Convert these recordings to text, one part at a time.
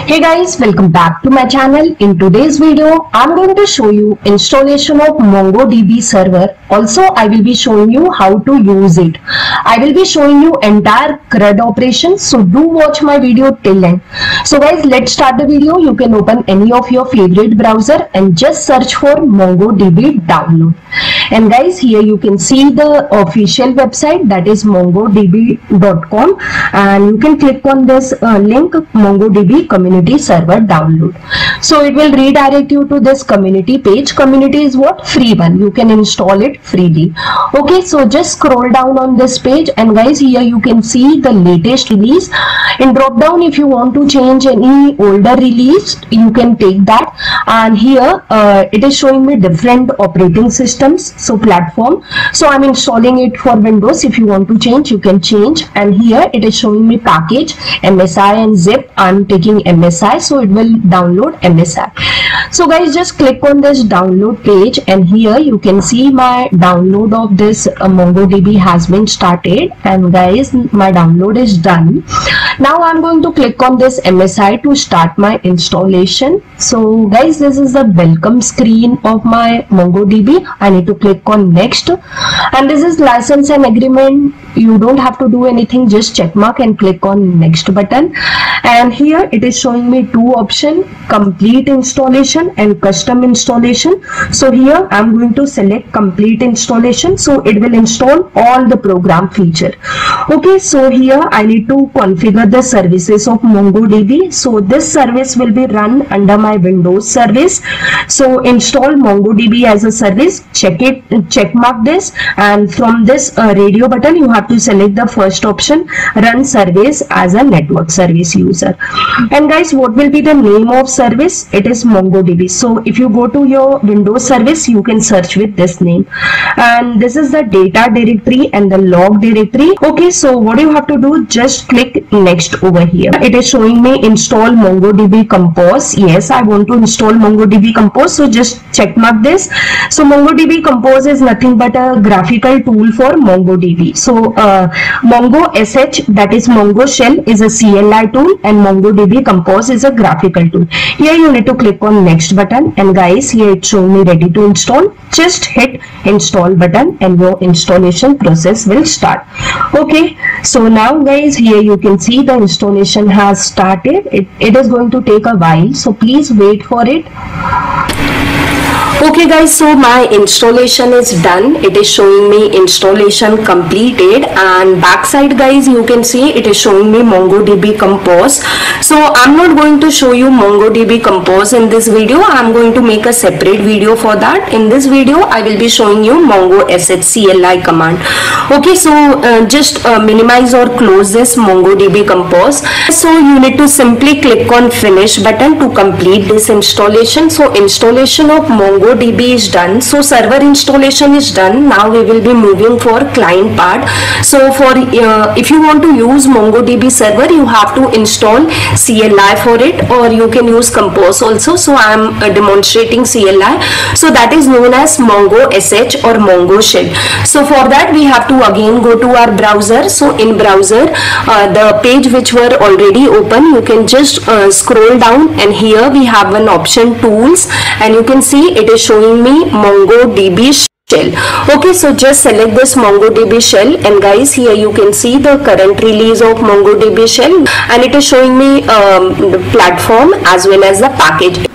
Hey guys, welcome back to my channel. In today's video, I'm going to show you installation of MongoDB server. Also, I will be showing you how to use it. I will be showing you entire CRUD operation. So do watch my video till end. So guys, let's start the video. You can open any of your favorite browser and just search for MongoDB download. And guys, here you can see the official website, that is mongodb.com, and you can click on this link, MongoDB community server download. So it will redirect you to this community page. Community is what? Free one. You can install it freely. Okay, so just scroll down on this page, and guys, here you can see the latest release. In drop down, if you want to change any older release, you can take that. And here it is showing me different operating systems, so platform. So I'm installing it for Windows. If you want to change, you can change. And here it is showing me package MSI and zip. I'm taking MSI, so it will download MSI. So guys, just click on this download page, and here you can see my download of this MongoDB has been started. And guys, my download is done. Now I'm going to click on this MSI to start my installation. So guys, this is the welcome screen of my MongoDB. I need to click on next, and this is license and agreement. You don't have to do anything, just check mark and click on next button. And here it is showing me two options, complete installation and custom installation. So here I'm going to select complete installation, so it will install all the program feature. Okay, so here I need to configure the services of MongoDB. So this service will be run under my Windows service. So install MongoDB as a service, check mark this, and from this radio button you have to select the first option, run service as a network service user. And guys, what will be the name of service? It is MongoDB. So if you go to your Windows service, you can search with this name. And this is the data directory and the log directory. Okay, so what you have to do, just click next over here. It is showing me install MongoDB Compose. Yes, I want to install MongoDB Compose, so just check mark this. So MongoDB Compose is nothing but a graphical tool for MongoDB. So Mongo SH, that is Mongo Shell, is a CLI tool, and MongoDB Compose is a graphical tool. Here you need to click on next button, and guys, here it's showing me ready to install. Just hit install button and your installation process will start. Okay, so now guys, here you can see the installation has started. It is going to take a while, so please wait for it. Okay guys, so my installation is done. It is showing me installation completed, and backside guys, you can see it is showing me MongoDB Compose. So I'm not going to show you MongoDB Compose in this video. I'm going to make a separate video for that. In this video, I will be showing you Mongo SH CLI command. Okay, so just minimize or close this MongoDB Compose. So you need to simply click on finish button to complete this installation. So installation of MongoDB is done. So server installation is done. Now we will be moving for client part. So for if you want to use MongoDB server, you have to install CLI for it, or you can use Compose also. So I am demonstrating CLI. So that is known as Mongo SH or Mongo Shell. So for that we have to again go to our browser. So in browser, the page which were already open, you can just scroll down, and here we have an option tools, and you can see it is showing me MongoDB Shell. Okay, so just select this MongoDB Shell, and guys, here you can see the current release of MongoDB Shell, and it is showing me the platform as well as the package.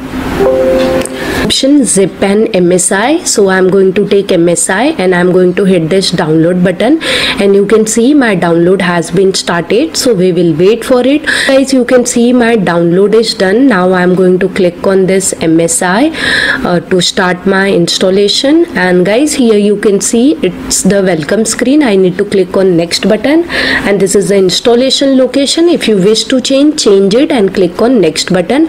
Zip and MSI. So I'm going to take MSI, and I'm going to hit this download button, and you can see my download has been started. So we will wait for it. Guys, you can see my download is done. Now I'm going to click on this MSI to start my installation. And guys, here you can see it's the welcome screen. I need to click on next button, and this is the installation location. If you wish to change it, and click on next button.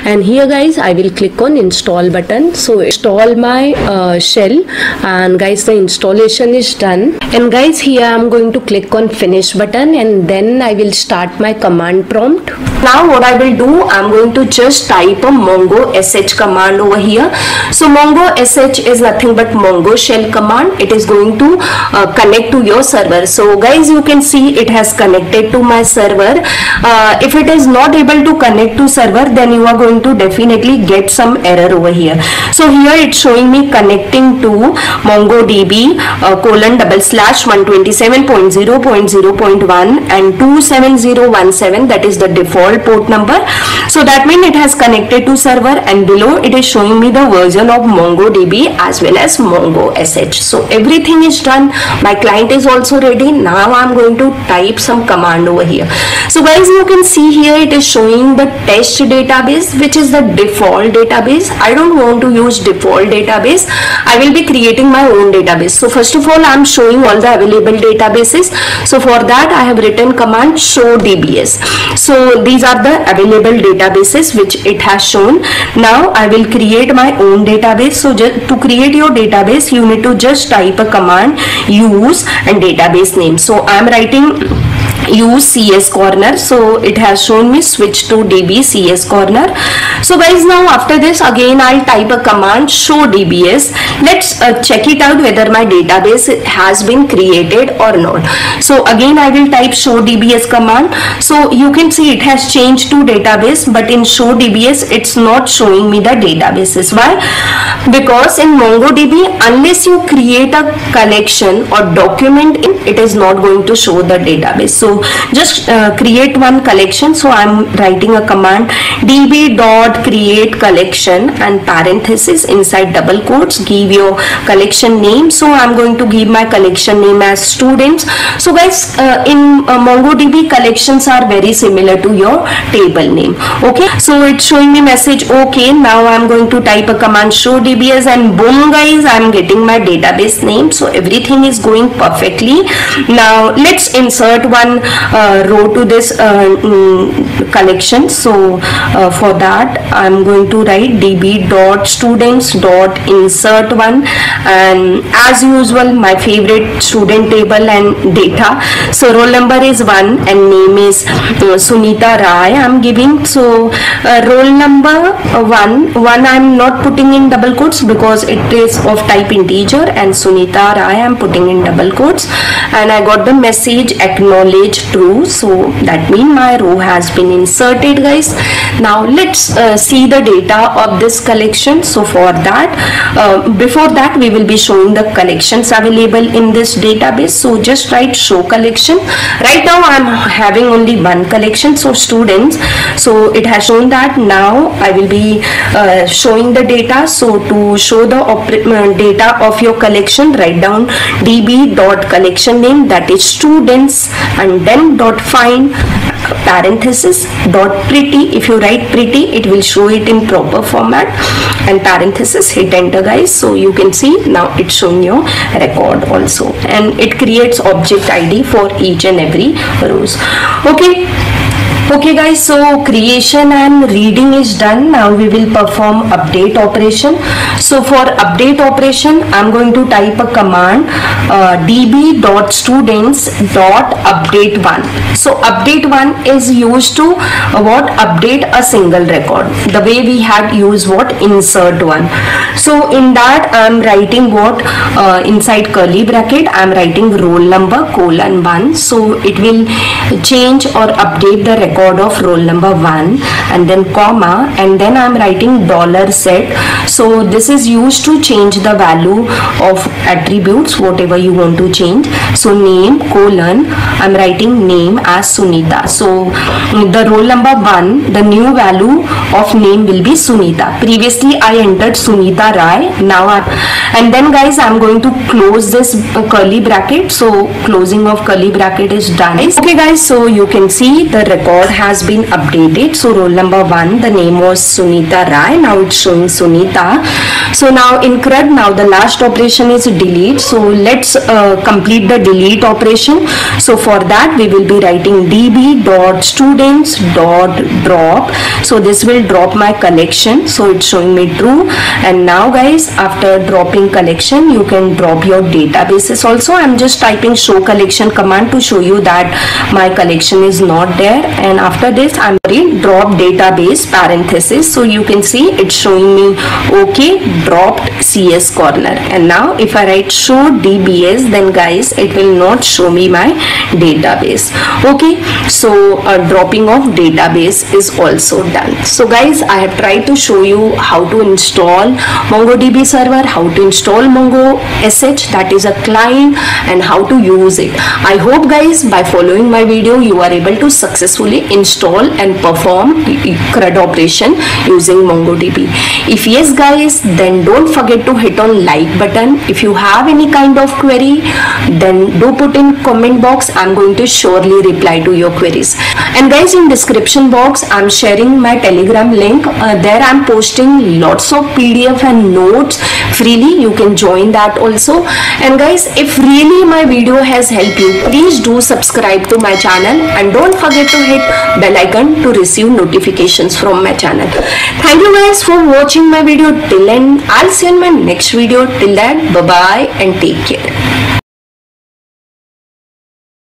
And here guys, I will click on install button. button. So install my shell, and guys the installation is done. And guys here I'm going to click on finish button, and then I will start my command prompt. Now what I will do, I'm going to just type a mongo sh command over here. So mongo sh is nothing but mongo shell command. It is going to connect to your server. So guys, you can see it has connected to my server. If it is not able to connect to server, then you are going to definitely get some error over here. So here it's showing me connecting to MongoDB :/127.0.0.1 and 27017, that is the default port number. So that means it has connected to server, and below it is showing me the version of MongoDB as well as mongo sh. So everything is done. My client is also ready. Now I'm going to type some command over here. So guys, you can see here it is showing the test database, which is the default database. I don't want to use default database. I will be creating my own database. So first of all, I'm showing all the available databases. So for that I have written command show DBS. So these are the available databases which it has shown. Now I will create my own database. So just to create your database, you need to just type a command use and database name. So I'm writing use CS corner. So it has shown me switch to DB CS corner. So guys, now after this again I'll type a command show DBS. Let's check it out whether my database has been created or not. So again I will type show DBS command. So you can see it has changed to database, but in show DBS it's not showing me the databases. Why? Because in MongoDB, unless you create a collection or document, it is not going to show the database. So just create one collection. So I'm writing a command db.create collection and parenthesis inside double quotes, give your collection name. So I'm going to give my collection name as students. So guys, in MongoDB, collections are very similar to your table name. Okay, so it's showing me message okay. Now I'm going to type a command show DBS, and boom guys, I'm getting my database name. So everything is going perfectly. Now let's insert one row to this collection. So for that I'm going to write db.students.insert1, and as usual my favorite student table and data. So roll number is 1 and name is Sunita Rai I'm giving. So roll number 1 I'm not putting in double quotes because it is of type integer, and Sunita Rai I'm putting in double quotes, and I got the message acknowledge true. So that means my row has been inserted guys. Now let's see the data of this collection. So for that before that we will be showing the collections available in this database. So just write show collection. Right now I'm having only one collection, so students. So it has shown that. Now I will be showing the data. So to show the data of your collection, write down db.collection name, that is students, and then .find parenthesis .pretty. If you write pretty, it will show it in proper format, and parenthesis, hit enter guys. So you can see now it's showing your record also, and it creates object ID for each and every rows. Okay guys, so creation and reading is done. Now we will perform update operation. So for update operation, I'm going to type a command db.students.update1. So update 1 is used to update a single record, the way we had used insert 1. So in that I'm writing inside curly bracket I'm writing roll number :1. So it will change or update the record of roll number 1, and then comma, and then I'm writing $set. So this is used to change the value of attributes, whatever you want to change. So name : I'm writing name as Sunita. So the roll number 1, the new value of name will be Sunita. Previously I entered Sunita Rai. Now and then guys, I'm going to close this curly bracket. So closing of curly bracket is done. Okay guys, so you can see the record has been updated. So roll number 1, the name was Sunita Rai. Now it's showing Sunita. So now in CRUD, now the last operation is delete. So let's complete the delete operation. So for that we will be writing db.students.drop. So this will drop my collection. So it's showing me true. And now guys, after dropping collection, you can drop your databases also. I'm just typing show collection command to show you that my collection is not there. And after this I'm going drop database parenthesis. So you can see it's showing me okay, dropped CS corner. And now if I write show DBS, then guys it will not show me my database. Okay, so dropping of database is also done. So guys, I have tried to show you how to install MongoDB server, how to install Mongo SH, that is a client, and how to use it. I hope guys by following my video you are able to successfully install and perform CRUD operation using MongoDB. If yes guys, then don't forget to hit on like button. If you have any kind of query, then do put in comment box. I'm going to surely reply to your queries. And guys, in description box I'm sharing my Telegram link. There I'm posting lots of PDF and notes freely. You can join that also. And guys, if really my video has helped you, please do subscribe to my channel and don't forget to hit bell icon to receive notifications from my channel. Thank you guys for watching my video till end. I'll see you in my next video. Till then, bye bye and take care.